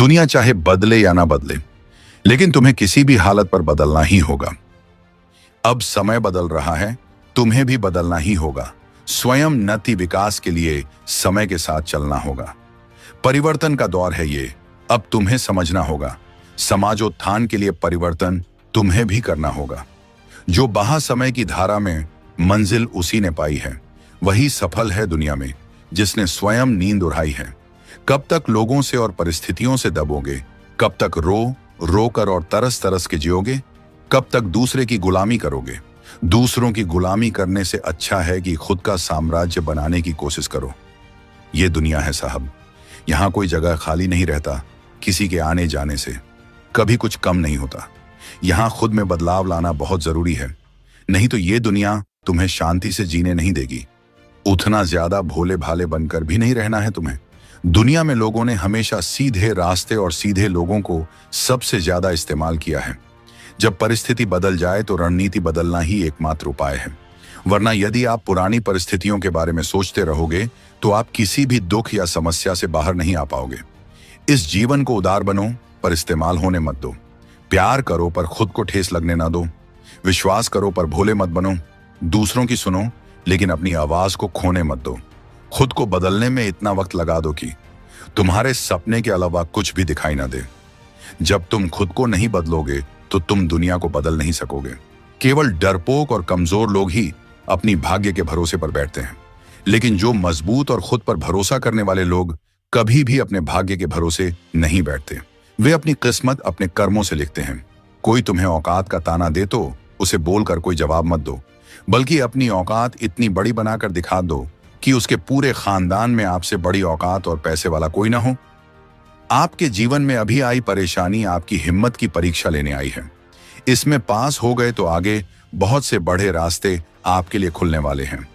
दुनिया चाहे बदले या ना बदले, लेकिन तुम्हें किसी भी हालत पर बदलना ही होगा। अब समय बदल रहा है, तुम्हें भी बदलना ही होगा। स्वयं नति विकास के लिए समय के साथ चलना होगा। परिवर्तन का दौर है ये, अब तुम्हें समझना होगा। समाजोत्थान के लिए परिवर्तन तुम्हें भी करना होगा। जो बहा समय की धारा में मंजिल उसी ने पाई है, वही सफल है दुनिया में जिसने स्वयं नींद उड़ाई है। कब तक लोगों से और परिस्थितियों से दबोगे? कब तक रो कर और तरस तरस के जियोगे? कब तक दूसरे की गुलामी करोगे? दूसरों की गुलामी करने से अच्छा है कि खुद का साम्राज्य बनाने की कोशिश करो। ये दुनिया है साहब, यहाँ कोई जगह खाली नहीं रहता। किसी के आने जाने से कभी कुछ कम नहीं होता। यहाँ खुद में बदलाव लाना बहुत जरूरी है, नहीं तो ये दुनिया तुम्हें शांति से जीने नहीं देगी। उतना ज्यादा भोले भाले बनकर भी नहीं रहना है तुम्हें। दुनिया में लोगों ने हमेशा सीधे रास्ते और सीधे लोगों को सबसे ज्यादा इस्तेमाल किया है। जब परिस्थिति बदल जाए तो रणनीति बदलना ही एकमात्र उपाय है, वरना यदि आप पुरानी परिस्थितियों के बारे में सोचते रहोगे तो आप किसी भी दुख या समस्या से बाहर नहीं आ पाओगे। इस जीवन को उदार बनो पर इस्तेमाल होने मत दो। प्यार करो पर खुद को ठेस लगने ना दो। विश्वास करो पर भोले मत बनो। दूसरों की सुनो लेकिन अपनी आवाज को खोने मत दो। खुद को बदलने में इतना वक्त लगा दो कि तुम्हारे सपने के अलावा कुछ भी दिखाई ना दे। जब तुम खुद को नहीं बदलोगे तो तुम दुनिया को बदल नहीं सकोगे। केवल डरपोक और कमजोर लोग ही अपनी भाग्य के भरोसे पर बैठते हैं, लेकिन जो मजबूत और खुद पर भरोसा करने वाले लोग कभी भी अपने भाग्य के भरोसे नहीं बैठते। वे अपनी किस्मत अपने कर्मों से लिखते हैं। कोई तुम्हें औकात का ताना दे तो उसे बोलकर कोई जवाब मत दो, बल्कि अपनी औकात इतनी बड़ी बनाकर दिखा दो कि उसके पूरे खानदान में आपसे बड़ी औकात और पैसे वाला कोई ना हो। आपके जीवन में अभी आई परेशानी आपकी हिम्मत की परीक्षा लेने आई है। इसमें पास हो गए तो आगे बहुत से बड़े रास्ते आपके लिए खुलने वाले हैं।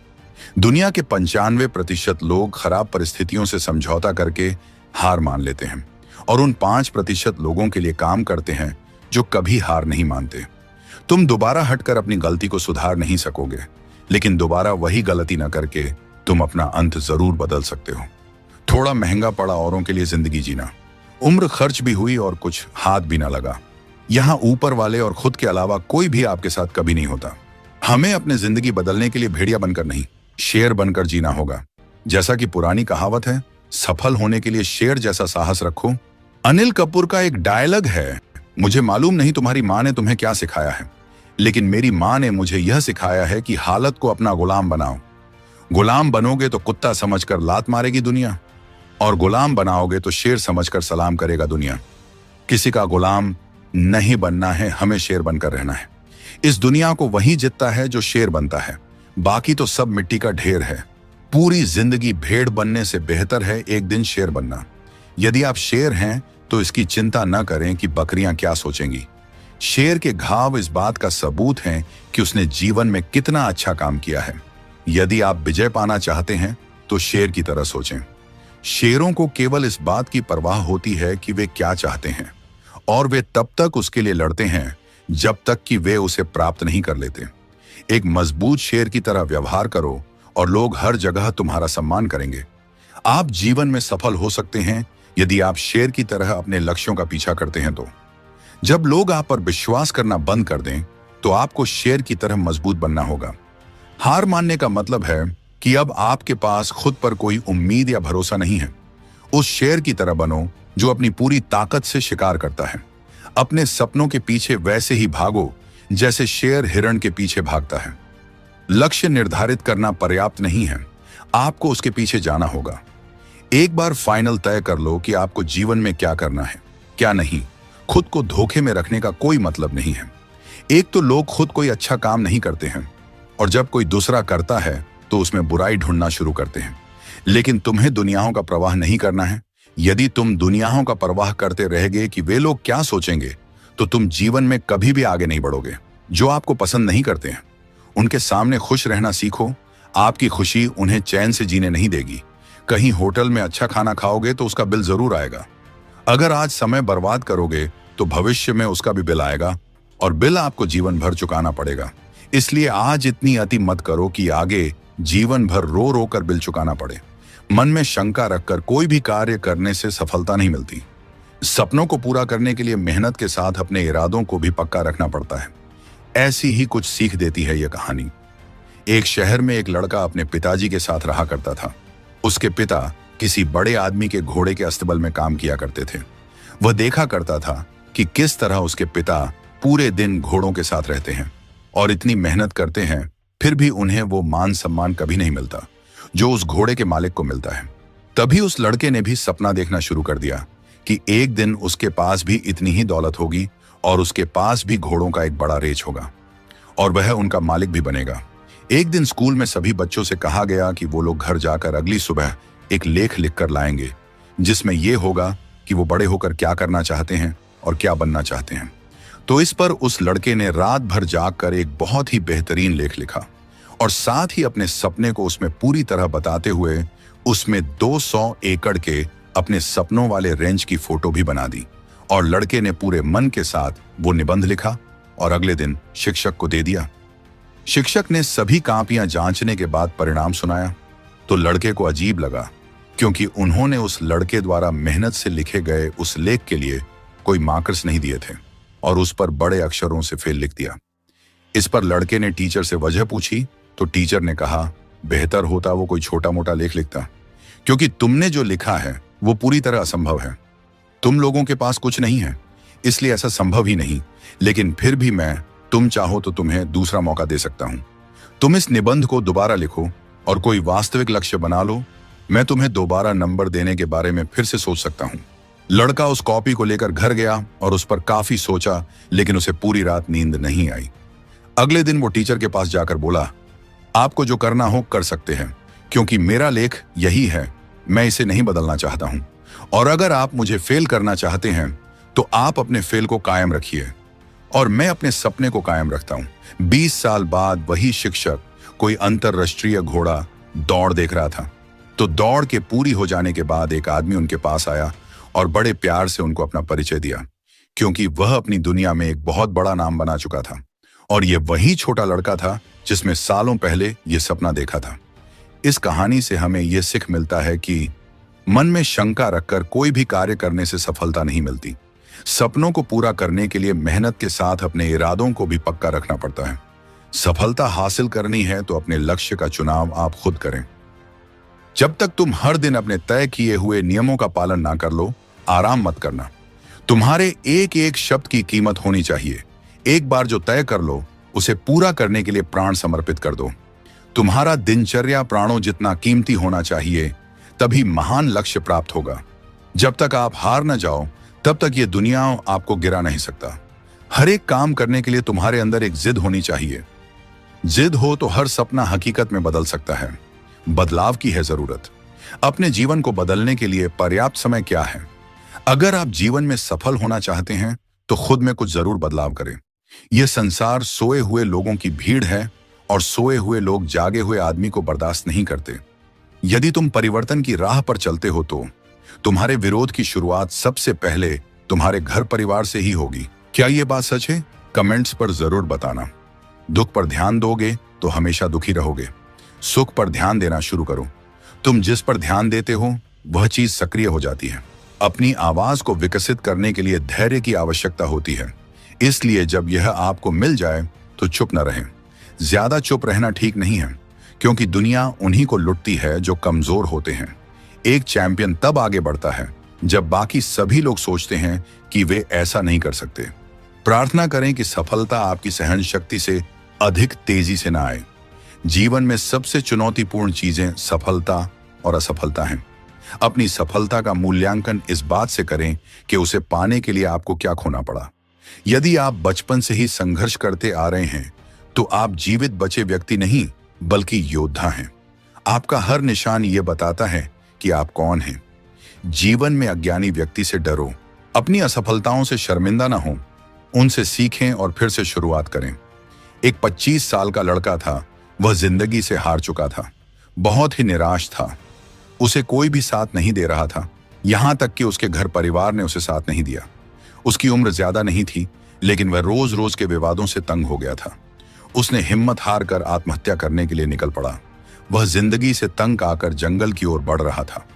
दुनिया के 95% लोग खराब परिस्थितियों से समझौता करके हार मान लेते हैं और उन 5% लोगों के लिए काम करते हैं जो कभी हार नहीं मानते। तुम दोबारा हटकर अपनी गलती को सुधार नहीं सकोगे, लेकिन दोबारा वही गलती न करके तुम अपना अंत जरूर बदल सकते हो। थोड़ा महंगा पड़ा औरों के लिए जिंदगी जीना। उम्र खर्च भी हुई और कुछ हाथ भी ना लगा। यहाँ ऊपर वाले और खुद के अलावा कोई भी आपके साथ कभी नहीं होता। हमें अपने जिंदगी बदलने के लिए भेड़िया बनकर नहीं, शेर बनकर जीना होगा। जैसा कि पुरानी कहावत है, सफल होने के लिए शेर जैसा साहस रखो। अनिल कपूर का एक डायलॉग है, मुझे मालूम नहीं तुम्हारी माँ ने तुम्हें क्या सिखाया है, लेकिन मेरी माँ ने मुझे यह सिखाया है कि हालत को अपना गुलाम बनाओ। गुलाम बनोगे तो कुत्ता समझकर लात मारेगी दुनिया, और गुलाम बनाओगे तो शेर समझकर सलाम करेगा दुनिया। किसी का गुलाम नहीं बनना है, हमें शेर बनकर रहना है। इस दुनिया को वही जीतता है जो शेर बनता है, बाकी तो सब मिट्टी का ढेर है। पूरी जिंदगी भेड़ बनने से बेहतर है एक दिन शेर बनना। यदि आप शेर हैं तो इसकी चिंता न करें कि बकरियां क्या सोचेंगी। शेर के घाव इस बात का सबूत हैं कि उसने जीवन में कितना अच्छा काम किया है। यदि आप विजय पाना चाहते हैं तो शेर की तरह सोचें। शेरों को केवल इस बात की परवाह होती है कि वे क्या चाहते हैं, और वे तब तक उसके लिए लड़ते हैं जब तक कि वे उसे प्राप्त नहीं कर लेते। एक मजबूत शेर की तरह व्यवहार करो और लोग हर जगह तुम्हारा सम्मान करेंगे। आप जीवन में सफल हो सकते हैं यदि आप शेर की तरह अपने लक्ष्यों का पीछा करते हैं तो। जब लोग आप पर विश्वास करना बंद कर दें तो आपको शेर की तरह मजबूत बनना होगा। हार मानने का मतलब है कि अब आपके पास खुद पर कोई उम्मीद या भरोसा नहीं है। उस शेर की तरह बनो जो अपनी पूरी ताकत से शिकार करता है। अपने सपनों के पीछे वैसे ही भागो जैसे शेर हिरण के पीछे भागता है। लक्ष्य निर्धारित करना पर्याप्त नहीं है, आपको उसके पीछे जाना होगा। एक बार फाइनल तय कर लो कि आपको जीवन में क्या करना है, क्या नहीं। खुद को धोखे में रखने का कोई मतलब नहीं है। एक तो लोग खुद कोई अच्छा काम नहीं करते हैं, और जब कोई दूसरा करता है तो उसमें बुराई ढूंढना शुरू करते हैं। लेकिन तुम्हें दुनियाओं का परवाह नहीं करना है। यदि तुम दुनियाओं का परवाह करते रहोगे कि वे लोग क्या सोचेंगे, तो तुम जीवन में कभी भी आगे नहीं बढ़ोगे। जो आपको पसंद नहीं करते हैं उनके सामने खुश रहना सीखो। आपकी खुशी उन्हें चैन से जीने नहीं देगी। कहीं होटल में अच्छा खाना खाओगे तो उसका बिल जरूर आएगा। अगर आज समय बर्बाद करोगे तो भविष्य में उसका भी बिल आएगा, और बिल आपको जीवन भर चुकाना पड़ेगा। इसलिए आज इतनी अति मत करो कि आगे जीवन भर रो रो कर बिल चुकाना पड़े। मन में शंका रखकर कोई भी कार्य करने से सफलता नहीं मिलती। सपनों को पूरा करने के लिए मेहनत के साथ अपने इरादों को भी पक्का रखना पड़ता है। ऐसी ही कुछ सीख देती है यह कहानी। एक शहर में एक लड़का अपने पिताजी के साथ रहा करता था। उसके पिता किसी बड़े आदमी के घोड़े के अस्तबल में काम किया करते थे। वह देखा करता था कि किस तरह उसके पिता पूरे दिन घोड़ों के साथ रहते हैं और इतनी मेहनत करते हैं, फिर भी उन्हें वो मान सम्मान कभी नहीं मिलता जो उस घोड़े के मालिक को मिलता है। तभी उस लड़के ने भी सपना देखना शुरू कर दिया कि एक दिन उसके पास भी इतनी ही दौलत होगी और उसके पास भी घोड़ों का एक बड़ा रेंज होगा और वह उनका मालिक भी बनेगा। एक दिन स्कूल में सभी बच्चों से कहा गया कि वो लोग घर जाकर अगली सुबह एक लेख लिखकर लाएंगे जिसमें यह होगा कि वो बड़े होकर क्या करना चाहते हैं और क्या बनना चाहते हैं। तो इस पर उस लड़के ने रात भर जागकर एक बहुत ही बेहतरीन लेख लिखा और साथ ही अपने सपने को उसमें पूरी तरह बताते हुए उसमें 200 एकड़ के अपने सपनों वाले रेंज की फोटो भी बना दी। और लड़के ने पूरे मन के साथ वो निबंध लिखा और अगले दिन शिक्षक को दे दिया। शिक्षक ने सभी कापियां जांचने के बाद परिणाम सुनाया तो लड़के को अजीब लगा, क्योंकि उन्होंने उस लड़के द्वारा मेहनत से लिखे गए उस लेख के लिए कोई मार्क्स नहीं दिए थे और उस पर बड़े अक्षरों से फेल लिख दिया। इस पर लड़के ने टीचर से वजह पूछी तो टीचर ने कहा, बेहतर होता वो कोई छोटा मोटा लेख लिखता, क्योंकि तुमने जो लिखा है वो पूरी तरह असंभव है। तुम लोगों के पास कुछ नहीं है, इसलिए ऐसा संभव ही नहीं। लेकिन फिर भी मैं, तुम चाहो तो तुम्हें दूसरा मौका दे सकता हूं। तुम इस निबंध को दोबारा लिखो और कोई वास्तविक लक्ष्य बना लो। मैं तुम्हें दोबारा नंबर देने के बारे में फिर से सोच सकता हूं। लड़का उस कॉपी को लेकर घर गया और उस पर काफी सोचा, लेकिन उसे पूरी रात नींद नहीं आई। अगले दिन वो टीचर के पास जाकर बोला, आपको जो करना हो कर सकते हैं, क्योंकि मेरा लेख यही है, मैं इसे नहीं बदलना चाहता हूं। और अगर आप मुझे फेल करना चाहते हैं तो आप अपने फेल को कायम रखिए और मैं अपने सपने को कायम रखता हूं। 20 साल बाद वही शिक्षक कोई अंतरराष्ट्रीय घोड़ा दौड़ देख रहा था। तो दौड़ के पूरी हो जाने के बाद एक आदमी उनके पास आया और बड़े प्यार से उनको अपना परिचय दिया, क्योंकि वह अपनी दुनिया में एक बहुत बड़ा नाम बना चुका था और यह वही छोटा लड़का था जिसमें सालों पहले यह सपना देखा था। इस कहानी से हमें यह सीख मिलता है कि मन में शंका रखकर कोई भी कार्य करने से सफलता नहीं मिलती। सपनों को पूरा करने के लिए मेहनत के साथ अपने इरादों को भी पक्का रखना पड़ता है। सफलता हासिल करनी है तो अपने लक्ष्य का चुनाव आप खुद करें। जब तक तुम हर दिन अपने तय किए हुए नियमों का पालन ना कर लो, आराम मत करना। तुम्हारे एक एक शब्द की कीमत होनी चाहिए। एक बार जो तय कर लो, उसे पूरा करने के लिए प्राण समर्पित कर दो। तुम्हारा दिनचर्या प्राणों जितना कीमती होना चाहिए, तभी महान लक्ष्य प्राप्त होगा। जब तक आप हार न जाओ, तब तक ये दुनिया आपको गिरा नहीं सकता। हर एक काम करने के लिए तुम्हारे अंदर एक जिद होनी चाहिए। जिद हो तो हर सपना हकीकत में बदल सकता है। बदलाव की है जरूरत। अपने जीवन को बदलने के लिए पर्याप्त समय क्या है? अगर आप जीवन में सफल होना चाहते हैं तो खुद में कुछ जरूर बदलाव करें। यह संसार सोए हुए लोगों की भीड़ है और सोए हुए लोग जागे हुए आदमी को बर्दाश्त नहीं करते। यदि तुम परिवर्तन की राह पर चलते हो तो तुम्हारे विरोध की शुरुआत सबसे पहले तुम्हारे घर परिवार से ही होगी। क्या यह बात सच है? कमेंट्स पर जरूर बताना। दुख पर ध्यान दोगे तो हमेशा दुखी रहोगे। सुख पर ध्यान देना शुरू करो। तुम जिस पर ध्यान देते हो वह चीज सक्रिय हो जाती है। अपनी आवाज को विकसित करने के लिए धैर्य की आवश्यकता होती है। इसलिए जब यह आपको मिल जाए तो चुप न रहें। ज्यादा चुप रहना ठीक नहीं है, क्योंकि दुनिया उन्हीं को लुटती है जो कमजोर होते हैं। एक चैंपियन तब आगे बढ़ता है जब बाकी सभी लोग सोचते हैं कि वे ऐसा नहीं कर सकते। प्रार्थना करें कि सफलता आपकी सहन शक्ति से अधिक तेजी से ना आए। जीवन में सबसे चुनौतीपूर्ण चीजें सफलता और असफलता हैं। अपनी सफलता का मूल्यांकन इस बात से करें कि उसे पाने के लिए आपको क्या खोना पड़ा। यदि आप बचपन से ही संघर्ष करते आ रहे हैं तो आप जीवित बचे व्यक्ति नहीं बल्कि योद्धा हैं। आपका हर निशान ये बताता है कि आप कौन हैं। जीवन में अज्ञानी व्यक्ति से डरो। अपनी असफलताओं से शर्मिंदा ना हो, उनसे सीखें और फिर से शुरुआत करें। एक 25 साल का लड़का था। वह जिंदगी से हार चुका था, बहुत ही निराश था। उसे कोई भी साथ नहीं दे रहा था, यहां तक कि उसके घर परिवार ने उसे साथ नहीं दिया। उसकी उम्र ज्यादा नहीं थी, लेकिन वह रोज रोज के विवादों से तंग हो गया था। उसने हिम्मत हार कर आत्महत्या करने के लिए निकल पड़ा। वह जिंदगी से तंग आकर जंगल की ओर बढ़ रहा था।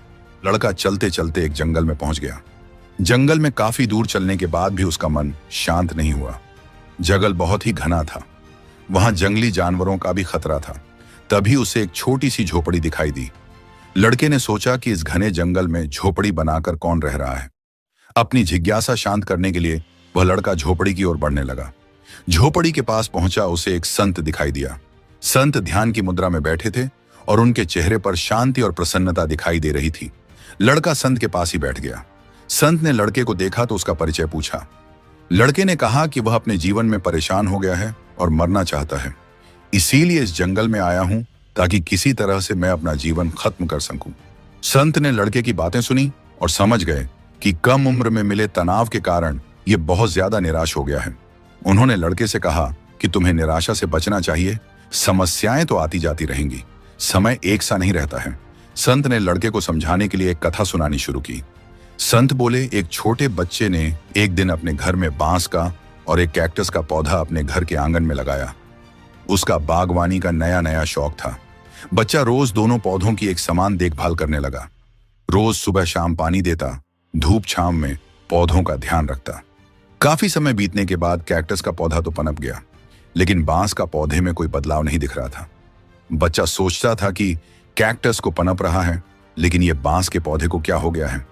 लड़का चलते चलते एक जंगल में पहुंच गया। जंगल में काफी दूर चलने के बाद भी उसका मन शांत नहीं हुआ। जंगल बहुत ही घना था, वहां जंगली जानवरों का भी खतरा था। तभी उसे एक छोटी सी झोपड़ी दिखाई दी। लड़के ने सोचा कि इस घने जंगल में झोपड़ी बनाकर कौन रह रहा है। अपनी जिज्ञासा शांत करने के लिए वह लड़का झोपड़ी की ओर बढ़ने लगा। झोपड़ी के पास पहुंचा उसे एक संत दिखाई दिया। संत ध्यान की मुद्रा में बैठे थे और उनके चेहरे पर शांति और प्रसन्नता दिखाई दे रही थी। लड़का संत के पास ही बैठ गया। संत ने लड़के को देखा तो उसका परिचय पूछा। लड़के ने कहा कि वह अपने जीवन में परेशान हो गया है और मरना चाहता है, इसीलिए इस जंगल में आया हूं ताकि किसी तरह से मैं अपना जीवन खत्म कर सकूं। संत ने लड़के की बातें सुनी और समझ गए कि कम उम्र में मिले तनाव के कारण यह बहुत ज्यादा निराश हो गया है। उन्होंने लड़के से कहा कि तुम्हें निराशा से बचना चाहिए, समस्याएं तो आती जाती रहेंगी, समय एक सा नहीं रहता है। संत ने लड़के को समझाने के लिए एक कथा सुनानी शुरू की। संत बोले, एक छोटे बच्चे ने एक दिन अपने घर में बांस का और एक कैक्टस का पौधा अपने घर के आंगन में लगाया। उसका बागवानी का नया नया शौक था। बच्चा रोज दोनों पौधों की एक समान देखभाल करने लगा। रोज सुबह शाम पानी देता, धूप छांव में पौधों का ध्यान रखता। काफी समय बीतने के बाद कैक्टस का पौधा तो पनप गया, लेकिन बांस का पौधे में कोई बदलाव नहीं दिख रहा था। बच्चा सोचता था कि कैक्टस को पनप रहा है, लेकिन यह बांस के पौधे को क्या हो गया है।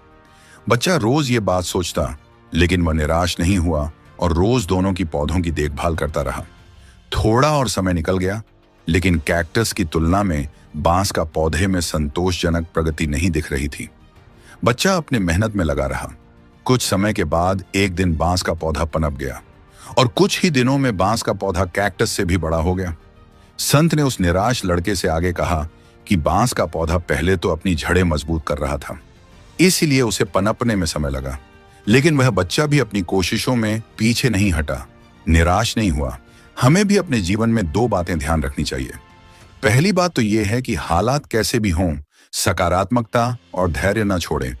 बच्चा रोज ये बात सोचता, लेकिन वह निराश नहीं हुआ और रोज दोनों की पौधों की देखभाल करता रहा। थोड़ा और समय निकल गया, लेकिन कैक्टस की तुलना में बांस का पौधे में संतोषजनक प्रगति नहीं दिख रही थी। बच्चा अपने मेहनत में लगा रहा। कुछ समय के बाद एक दिन बांस का पौधा पनप गया और कुछ ही दिनों में बांस का पौधा कैक्टस से भी बड़ा हो गया। संत ने उस निराश लड़के से आगे कहा कि बांस का पौधा पहले तो अपनी जड़ें मजबूत कर रहा था, इसलिए उसे पनपने में समय लगा, लेकिन वह बच्चा भी अपनी कोशिशों में पीछे नहीं हटा, निराश नहीं हुआ। हमें भी अपने जीवन में दो बातें ध्यान रखनी चाहिए। पहली बात तो यह है कि हालात कैसे भी हों, सकारात्मकता और धैर्य न छोड़ें।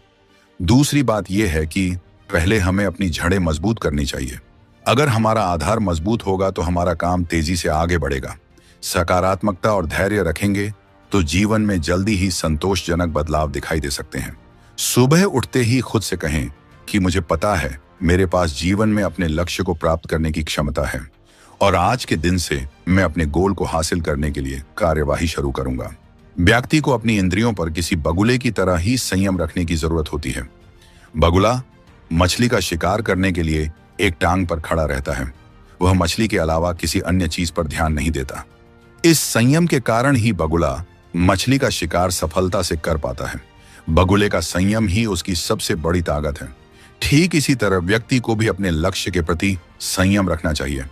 दूसरी बात यह है कि पहले हमें अपनी जड़ें मजबूत करनी चाहिए। अगर हमारा आधार मजबूत होगा तो हमारा काम तेजी से आगे बढ़ेगा। सकारात्मकता और धैर्य रखेंगे तो जीवन में जल्दी ही संतोषजनक बदलाव दिखाई दे सकते हैं। सुबह उठते ही खुद से कहें कि मुझे पता है मेरे पास जीवन में अपने लक्ष्य को प्राप्त करने की क्षमता है और आज के दिन से मैं अपने गोल को हासिल करने के लिए कार्यवाही शुरू करूंगा। व्यक्ति को अपनी इंद्रियों पर किसी बगुले की तरह ही संयम रखने की जरूरत होती है। बगुला मछली का शिकार करने के लिए एक टांग पर खड़ा रहता है। वह मछली के अलावा किसी अन्य चीज पर ध्यान नहीं देता। इस संयम के कारण ही बगुला मछली का शिकार सफलता से कर पाता है। बगुले का संयम ही उसकी सबसे बड़ी ताकत है। ठीक इसी तरह व्यक्ति को भी अपने लक्ष्य के प्रति संयम रखना चाहिए।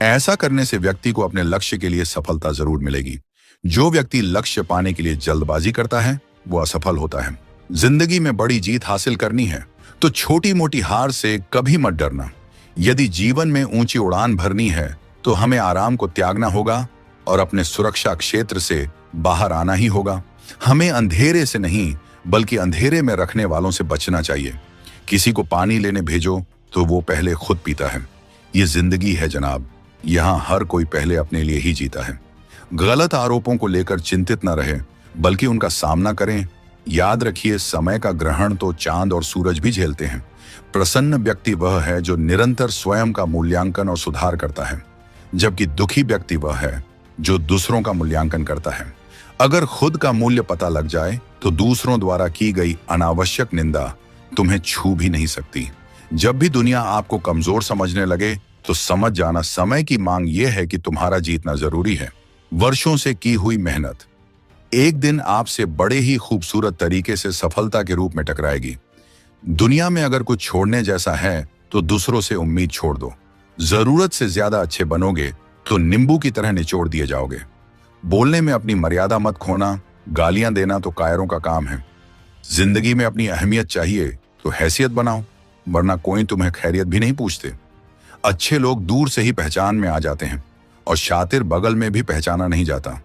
ऐसा करने से व्यक्ति को अपने लक्ष्य के लिए सफलता जरूर मिलेगी। जो व्यक्ति लक्ष्य पाने के लिए जल्दबाजी करता है वो असफल होता है। जिंदगी में बड़ी जीत हासिल करनी है तो छोटी मोटी हार से कभी मत डरना। यदि जीवन में ऊंची उड़ान भरनी है तो हमें आराम को त्यागना होगा और अपने सुरक्षा क्षेत्र से बाहर आना ही होगा। हमें अंधेरे से नहीं बल्कि अंधेरे में रखने वालों से बचना चाहिए। किसी को पानी लेने भेजो तो वो पहले खुद पीता है। ये जिंदगी है जनाब, यहाँ हर कोई पहले अपने लिए ही जीता है। गलत आरोपों को लेकर चिंतित न रहे बल्कि उनका सामना करें। याद रखिए, समय का ग्रहण तो चांद और सूरज भी झेलते हैं। प्रसन्न व्यक्ति वह है जो निरंतर स्वयं का मूल्यांकन और सुधार करता है, जबकि दुखी व्यक्ति वह है जो दूसरों का मूल्यांकन करता है। अगर खुद का मूल्य पता लग जाए तो दूसरों द्वारा की गई अनावश्यक निंदा तुम्हें छू भी नहीं सकती। जब भी दुनिया आपको कमजोर समझने लगे तो समझ जाना समय की मांग यह है कि तुम्हारा जीतना जरूरी है। वर्षों से की हुई मेहनत एक दिन आपसे बड़े ही खूबसूरत तरीके से सफलता के रूप में टकराएगी। दुनिया में अगर कुछ छोड़ने जैसा है तो दूसरों से उम्मीद छोड़ दो। जरूरत से ज्यादा अच्छे बनोगे तो नींबू की तरह निचोड़ दिए जाओगे। बोलने में अपनी मर्यादा मत खोना, गालियां देना तो कायरों का काम है। जिंदगी में अपनी अहमियत चाहिए तो हैसियत बनाओ, वरना कोई तुम्हें खैरियत भी नहीं पूछते। अच्छे लोग दूर से ही पहचान में आ जाते हैं और शातिर बगल में भी पहचाना नहीं जाता।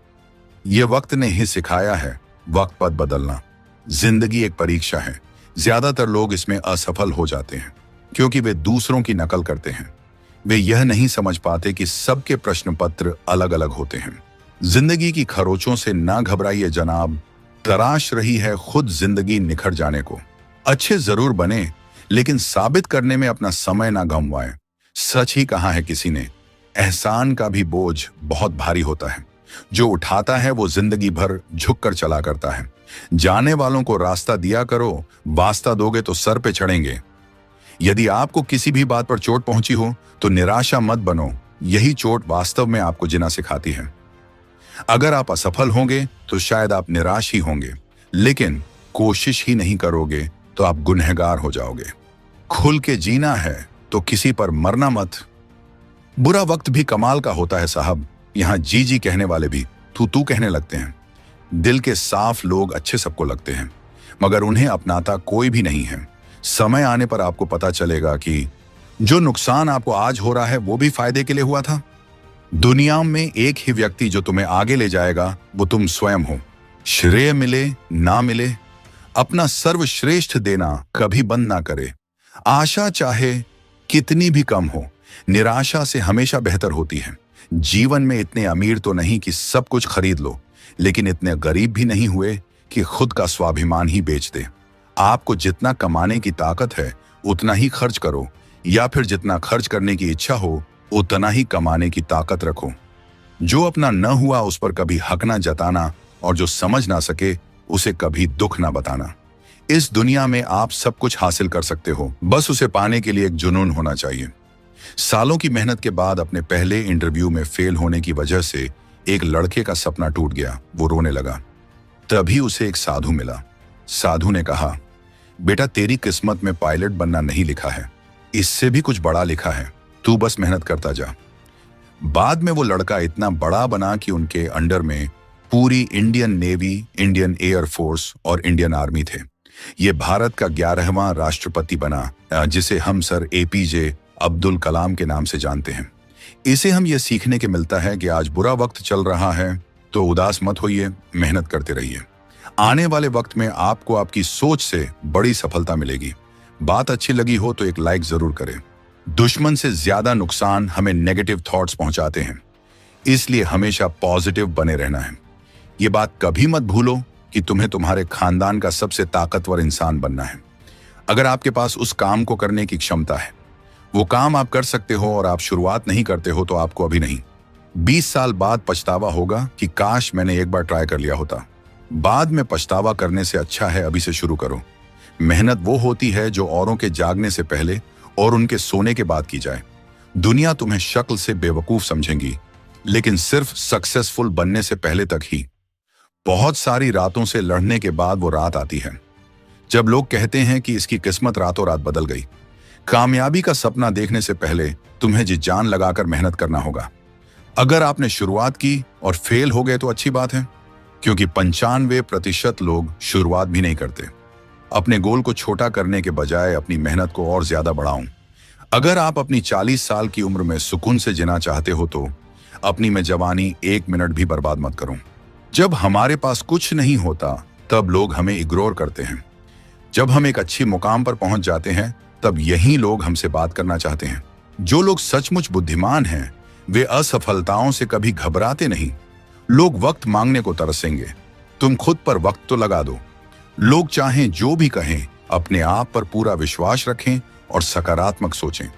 ये वक्त ने ही सिखाया है वक्त पद बदलना। जिंदगी एक परीक्षा है। ज्यादातर लोग इसमें असफल हो जाते हैं क्योंकि वे दूसरों की नकल करते हैं। वे यह नहीं समझ पाते कि सबके प्रश्न पत्र अलग अलग होते हैं। जिंदगी की खरोचों से ना घबराइए जनाब, तराश रही है खुद जिंदगी निखर जाने को। अच्छे जरूर बने लेकिन साबित करने में अपना समय ना गंवाएं। सच ही कहा है किसी ने, एहसान का भी बोझ बहुत भारी होता है। जो उठाता है वो जिंदगी भर झुककर चला करता है। जाने वालों को रास्ता दिया करो, वास्ता दोगे तो सर पे चढ़ेंगे। यदि आपको किसी भी बात पर चोट पहुंची हो तो निराशा मत बनो, यही चोट वास्तव में आपको जीना सिखाती है। अगर आप असफल होंगे तो शायद आप निराश ही होंगे, लेकिन कोशिश ही नहीं करोगे तो आप गुनहगार हो जाओगे। खुल के जीना है तो किसी पर मरना मत। बुरा वक्त भी कमाल का होता है साहब, यहां जी जी कहने वाले भी तू कहने लगते हैं। दिल के साफ लोग अच्छे सबको लगते हैं, मगर उन्हें अपनाता कोई भी नहीं है। समय आने पर आपको पता चलेगा कि जो नुकसान आपको आज हो रहा है वो भी फायदे के लिए हुआ था। दुनिया में एक ही व्यक्ति जो तुम्हें आगे ले जाएगा वो तुम स्वयं हो। श्रेय मिले ना मिले, अपना सर्वश्रेष्ठ देना कभी बंद ना करे। आशा चाहे कितनी भी कम हो, निराशा से हमेशा बेहतर होती है। जीवन में इतने अमीर तो नहीं कि सब कुछ खरीद लो, लेकिन इतने गरीब भी नहीं हुए कि खुद का स्वाभिमान ही बेच दे। आपको जितना कमाने की ताकत है उतना ही खर्च करो, या फिर जितना खर्च करने की इच्छा हो उतना ही कमाने की ताकत रखो। जो अपना न हुआ उस पर कभी हक ना जताना, और जो समझ ना सके उसे कभी दुख ना बताना। इस दुनिया में आप सब कुछ हासिल कर सकते हो, बस उसे पाने के लिए एक जुनून होना चाहिए। सालों की मेहनत के बाद अपने पहले इंटरव्यू में फेल होने की वजह से एक लड़के का सपना टूट गया। वो रोने लगा। तभी उसे एक साधु मिला। साधु ने कहा, बेटा तेरी किस्मत में पायलट बनना नहीं लिखा है, इससे भी कुछ बड़ा लिखा है, तू बस मेहनत करता जा। बाद में वो लड़का इतना बड़ा बना कि उनके अंडर में पूरी Indian navy, Indian air force और इंडियन आर्मी थे। ये भारत का 11वां राष्ट्रपति बना, जिसे हम सर एपीजे अब्दुल कलाम के नाम से जानते हैं। इसे हम ये सीखने के मिलता है कि आज बुरा वक्त चल रहा है तो उदास मत होइए, मेहनत करते रहिए। आने वाले वक्त में आपको आपकी सोच से बड़ी सफलता मिलेगी। बात अच्छी लगी हो तो एक लाइक जरूर करें। दुश्मन से ज्यादा नुकसान हमें नेगेटिव थॉट्स पहुंचाते हैं, इसलिए हमेशा पॉजिटिव बने रहना है। ये बात कभी मत भूलो कि तुम्हें तुम्हारे खानदान का सबसे ताकतवर इंसान बनना है। अगर आपके पास उस काम को करने की क्षमता है, वो काम आप कर सकते हो और आप शुरुआत नहीं करते हो तो आपको अभी नहीं, 20 साल बाद पछतावा होगा कि काश मैंने एक बार ट्राई कर लिया होता। बाद में पछतावा करने से अच्छा है अभी से शुरू करो। मेहनत वो होती है जो औरों के जागने से पहले और उनके सोने के बाद की जाए। दुनिया तुम्हें शक्ल से बेवकूफ समझेंगी, लेकिन सिर्फ सक्सेसफुल बनने से पहले तक ही। बहुत सारी रातों से लड़ने के बाद वो रात आती है जब लोग कहते हैं कि इसकी किस्मत रातों रात बदल गई। कामयाबी का सपना देखने से पहले तुम्हें जी जान लगाकर मेहनत करना होगा। अगर आपने शुरुआत की और फेल हो गए तो अच्छी बात है, क्योंकि 95% लोग शुरुआत भी नहीं करते। अपने गोल को छोटा करने के बजाय अपनी मेहनत को और ज्यादा बढ़ाऊं। अगर आप अपनी 40 साल की उम्र में सुकून से जीना चाहते हो तो अपनी में जवानी 1 मिनट भी बर्बाद मत करो। जब हमारे पास कुछ नहीं होता तब लोग हमें इग्नोर करते हैं। जब हम एक अच्छी मुकाम पर पहुंच जाते हैं तब यही लोग हमसे बात करना चाहते हैं। जो लोग सचमुच बुद्धिमान हैं वे असफलताओं से कभी घबराते नहीं। लोग वक्त मांगने को तरसेंगे, तुम खुद पर वक्त तो लगा दो। लोग चाहें जो भी कहें, अपने आप पर पूरा विश्वास रखें और सकारात्मक सोचें।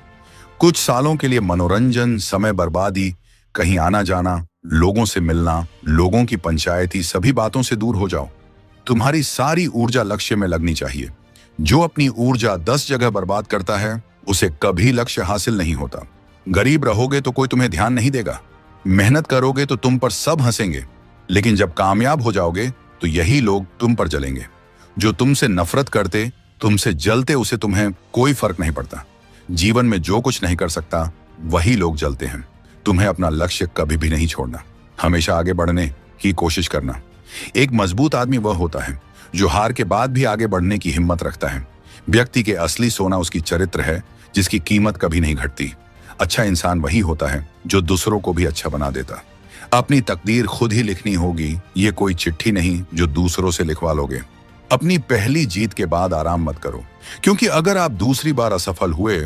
कुछ सालों के लिए मनोरंजन, समय बर्बादी, कहीं आना जाना, लोगों से मिलना, लोगों की पंचायती, सभी बातों से दूर हो जाओ। तुम्हारी सारी ऊर्जा लक्ष्य में लगनी चाहिए। जो अपनी ऊर्जा 10 जगह बर्बाद करता है उसे कभी लक्ष्य हासिल नहीं होता। गरीब रहोगे तो कोई तुम्हें ध्यान नहीं देगा। मेहनत करोगे तो तुम पर सब हंसेंगे, लेकिन जब कामयाब हो जाओगे तो यही लोग तुम पर जलेंगे। जो तुमसे नफरत करते, तुमसे जलते, उसे तुम्हें कोई फर्क नहीं पड़ता। जीवन में जो कुछ नहीं कर सकता वही लोग जलते हैं। तुम्हें अपना लक्ष्य कभी भी नहीं छोड़ना, हमेशा आगे बढ़ने की कोशिश करना। एक मजबूत आदमी वह होता है जो हार के बाद भी आगे बढ़ने की हिम्मत रखता है। व्यक्ति के असली सोना उसकी चरित्र है, जिसकी कीमत कभी नहीं घटती। अच्छा इंसान वही होता है जो दूसरों को भी अच्छा बना देता। अपनी तकदीर खुद ही लिखनी होगी, ये कोई चिट्ठी नहीं जो दूसरों से लिखवा लोगे। अपनी पहली जीत के बाद आराम मत करो, क्योंकि अगर आप दूसरी बार असफल हुए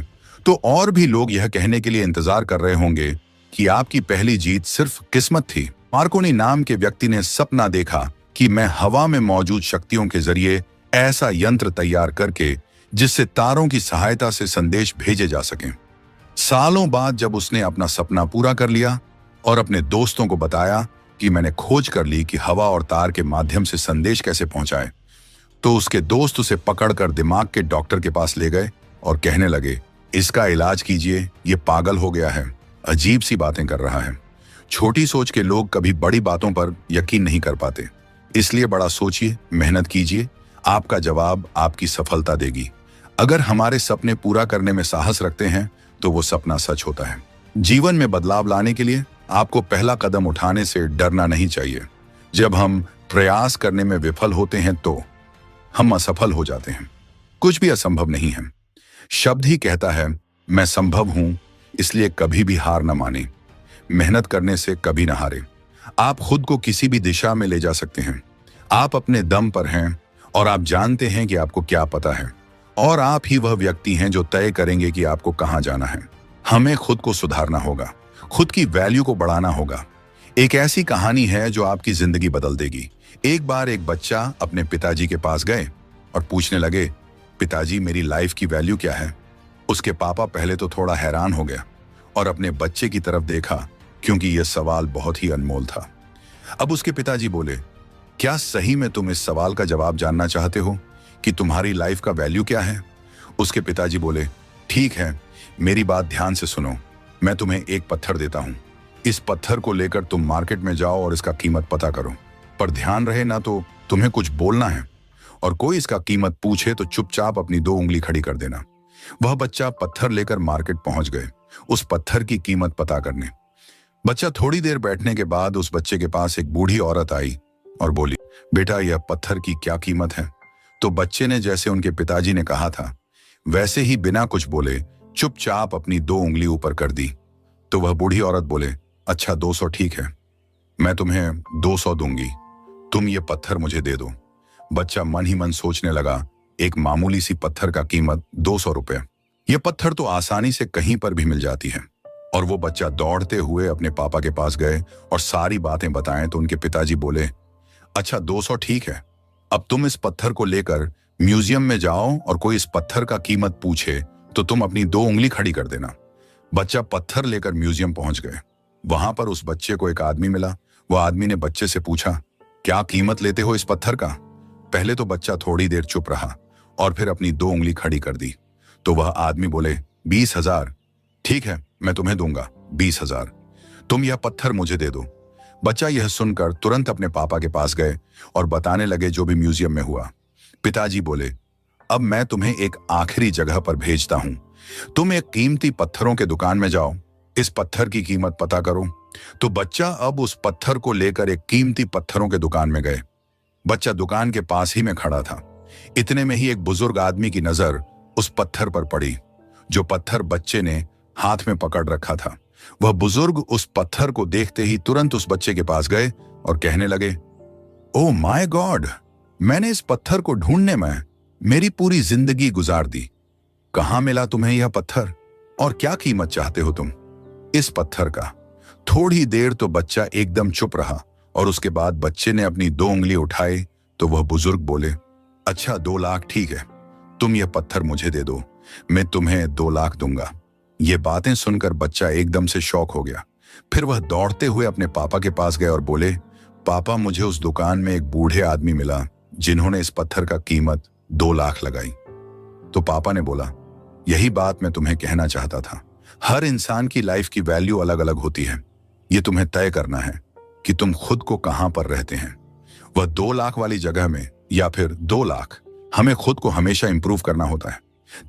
तो और भी लोग यह कहने के लिए इंतजार कर रहे होंगे कि आपकी पहली जीत सिर्फ किस्मत थी। मार्कोनी नाम के व्यक्ति ने सपना देखा कि मैं हवा में मौजूद शक्तियों के जरिए ऐसा यंत्र तैयार करके जिससे तारों की सहायता से संदेश भेजे जा सकें। सालों बाद जब उसने अपना सपना पूरा कर लिया और अपने दोस्तों को बताया कि मैंने खोज कर ली कि हवा और तार के माध्यम से संदेश कैसे पहुंचाए, तो उसके दोस्त उसे पकड़कर दिमाग के डॉक्टर के पास ले गए और कहने लगे, इसका इलाज कीजिए, ये पागल हो गया है, अजीब सी बातें कर रहा है। छोटी सोच के लोग कभी बड़ी बातों पर यकीन नहीं कर पाते, इसलिए बड़ा सोचिए, मेहनत कीजिए, आपका जवाब आपकी सफलता देगी। अगर हमारे सपने पूरा करने में साहस रखते हैं तो वो सपना सच होता है। जीवन में बदलाव लाने के लिए आपको पहला कदम उठाने से डरना नहीं चाहिए। जब हम प्रयास करने में विफल होते हैं तो हम असफल हो जाते हैं। कुछ भी असंभव नहीं है। शब्द ही कहता है, मैं संभव हूं, इसलिए कभी भी हार न माने। मेहनत करने से कभी न हारे। आप खुद को किसी भी दिशा में ले जा सकते हैं। आप अपने दम पर हैं और आप जानते हैं कि आपको क्या पता है, और आप ही वह व्यक्ति हैं जो तय करेंगे कि आपको कहां जाना है। हमें खुद को सुधारना होगा, खुद की वैल्यू को बढ़ाना होगा। एक ऐसी कहानी है जो आपकी जिंदगी बदल देगी। एक बार एक बच्चा अपने पिताजी के पास गए और पूछने लगे, पिताजी मेरी लाइफ की वैल्यू क्या है? उसके पापा पहले तो थोड़ा हैरान हो गया और अपने बच्चे की तरफ देखा, क्योंकि यह सवाल बहुत ही अनमोल था। अब उसके पिताजी बोले, क्या सही में तुम इस सवाल का जवाब जानना चाहते हो कि तुम्हारी लाइफ का वैल्यू क्या है? उसके पिताजी बोले, ठीक है, मेरी बात ध्यान से सुनो। मैं तुम्हें एक पत्थर देता हूं। इस पत्थर को लेकर तुम मार्केट में जाओ और इसका कीमत पता करो, पर ध्यान रहे ना तो तुम्हें कुछ बोलना है, और कोई इसका कीमत पूछे तो चुपचाप अपनी 2 उंगली खड़ी कर देना। वह बच्चा पत्थर लेकर मार्केट पहुंच गए उस पत्थर की कीमत पता करने। बच्चा थोड़ी देर बैठने के बाद उस बच्चे के पास एक बूढ़ी औरत आई और बोली, बेटा यह पत्थर की क्या कीमत है? तो बच्चे ने जैसे उनके पिताजी ने कहा था वैसे ही बिना कुछ बोले चुपचाप अपनी 2 उंगली ऊपर कर दी। तो वह बूढ़ी औरत बोले, अच्छा 200 ठीक है, मैं तुम्हें 200 दूंगी, तुम ये पत्थर मुझे दे दो। बच्चा मन ही मन सोचने लगा, एक मामूली सी पत्थर का कीमत 200 रुपए, यह पत्थर तो आसानी से कहीं पर भी मिल जाती है। और वो बच्चा दौड़ते हुए अपने पापा के पास गए और सारी बातें बताएं तो उनके पिताजी बोले, अच्छा 200 ठीक है, अब तुम इस पत्थर को लेकर म्यूजियम में जाओ और कोई इस पत्थर का कीमत पूछे तो तुम अपनी 2 उंगली खड़ी कर देना। बच्चा पत्थर लेकर म्यूजियम पहुंच गए। वहां पर उस बच्चे को एक आदमी मिला। वह आदमी ने बच्चे से पूछा, क्या कीमत लेते हो इस पत्थर का? पहले तो बच्चा थोड़ी देर चुप रहा और फिर अपनी 2 उंगली खड़ी कर दी। तो वह आदमी बोले, 20,000 ठीक है, मैं तुम्हें दूंगा 20,000, तुम यह पत्थर मुझे दे दो। बच्चा यह सुनकर तुरंत अपने पापा के पास गए और बताने लगे जो भी म्यूजियम में हुआ। पिताजी बोले, अब मैं तुम्हें एक आखिरी जगह पर भेजता हूं, तुम एक कीमती पत्थरों के दुकान में जाओ, इस पत्थर की कीमत पता करो। तो बच्चा अब उस पत्थर को लेकर एक कीमती पत्थरों के दुकान में गए। बच्चा दुकान के पास ही में खड़ा था। इतने में ही एक बुजुर्ग आदमी की नजर उस पत्थर पर पड़ी जो पत्थर बच्चे ने हाथ में पकड़ रखा था। वह बुजुर्ग उस पत्थर को देखते ही तुरंत उस बच्चे के पास गए और कहने लगे, ओह माय गॉड, मैंने इस पत्थर को ढूंढने में मेरी पूरी जिंदगी गुजार दी। कहां मिला तुम्हें यह पत्थर और क्या कीमत चाहते हो तुम इस पत्थर का? थोड़ी देर तो बच्चा एकदम चुप रहा और उसके बाद बच्चे ने अपनी 2 उंगली उठाई तो वह बुजुर्ग बोले, अच्छा 2 लाख ठीक है, तुम यह पत्थर मुझे दे दो, मैं तुम्हें 2 लाख दूंगा। ये बातें सुनकर बच्चा एकदम से शॉक हो गया। फिर वह दौड़ते हुए अपने पापा के पास गए और बोले, पापा मुझे उस दुकान में एक बूढ़े आदमी मिला जिन्होंने इस पत्थर का कीमत 2 लाख लगाई। तो पापा ने बोला, यही बात मैं तुम्हें कहना चाहता था, हर इंसान की लाइफ की वैल्यू अलग अलग होती है। ये तुम्हें तय करना है कि तुम खुद को कहां पर रहते हैं, वह 2 लाख वाली जगह में या फिर 2 लाख। हमें खुद को हमेशा इंप्रूव करना होता है,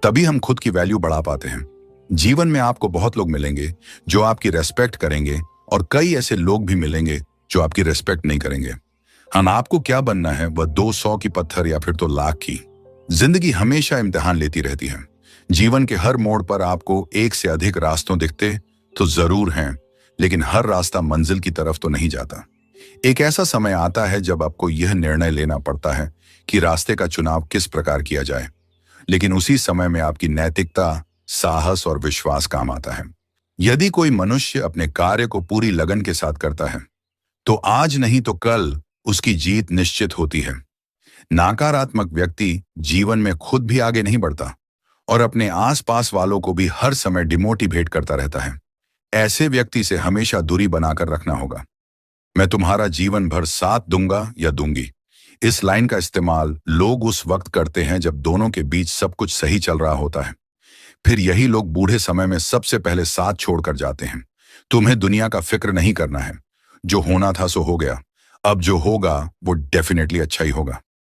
तभी हम खुद की वैल्यू बढ़ा पाते हैं। जीवन में आपको बहुत लोग मिलेंगे जो आपकी रेस्पेक्ट करेंगे और कई ऐसे लोग भी मिलेंगे जो आपकी रेस्पेक्ट नहीं करेंगे। हाँ, आपको क्या बनना है, वह 200 की पत्थर या फिर तो लाख की? जिंदगी हमेशा इम्तिहान लेती रहती है। जीवन के हर मोड़ पर आपको एक से अधिक रास्तों दिखते तो जरूर हैं, लेकिन हर रास्ता मंजिल की तरफ तो नहीं जाता। एक ऐसा समय आता है जब आपको यह निर्णय लेना पड़ता है कि रास्ते का चुनाव किस प्रकार किया जाए, लेकिन उसी समय में आपकी नैतिकता, साहस और विश्वास काम आता है। यदि कोई मनुष्य अपने कार्य को पूरी लगन के साथ करता है तो आज नहीं तो कल उसकी जीत निश्चित होती है। नकारात्मक व्यक्ति जीवन में खुद भी आगे नहीं बढ़ता और अपने आसपास वालों को भी हर समय डिमोटिवेट करता रहता है। ऐसे व्यक्ति से हमेशा दूरी बनाकर रखना होगा। मैं तुम्हारा जीवन भर साथ दूंगा या दूंगी। इस लाइन का इस्तेमाल लोग उस वक्त करते हैं जब दोनों के बीच सब कुछ सही चल रहा होता है। फिर यही लोग बूढ़े समय में सबसे पहले साथ छोड़कर जाते हैं। तुम्हें दुनिया का फिक्र नहीं करना है। जो होना था सो हो गया। अब जो होगा वो डेफिनेटली अच्छा ही होगा।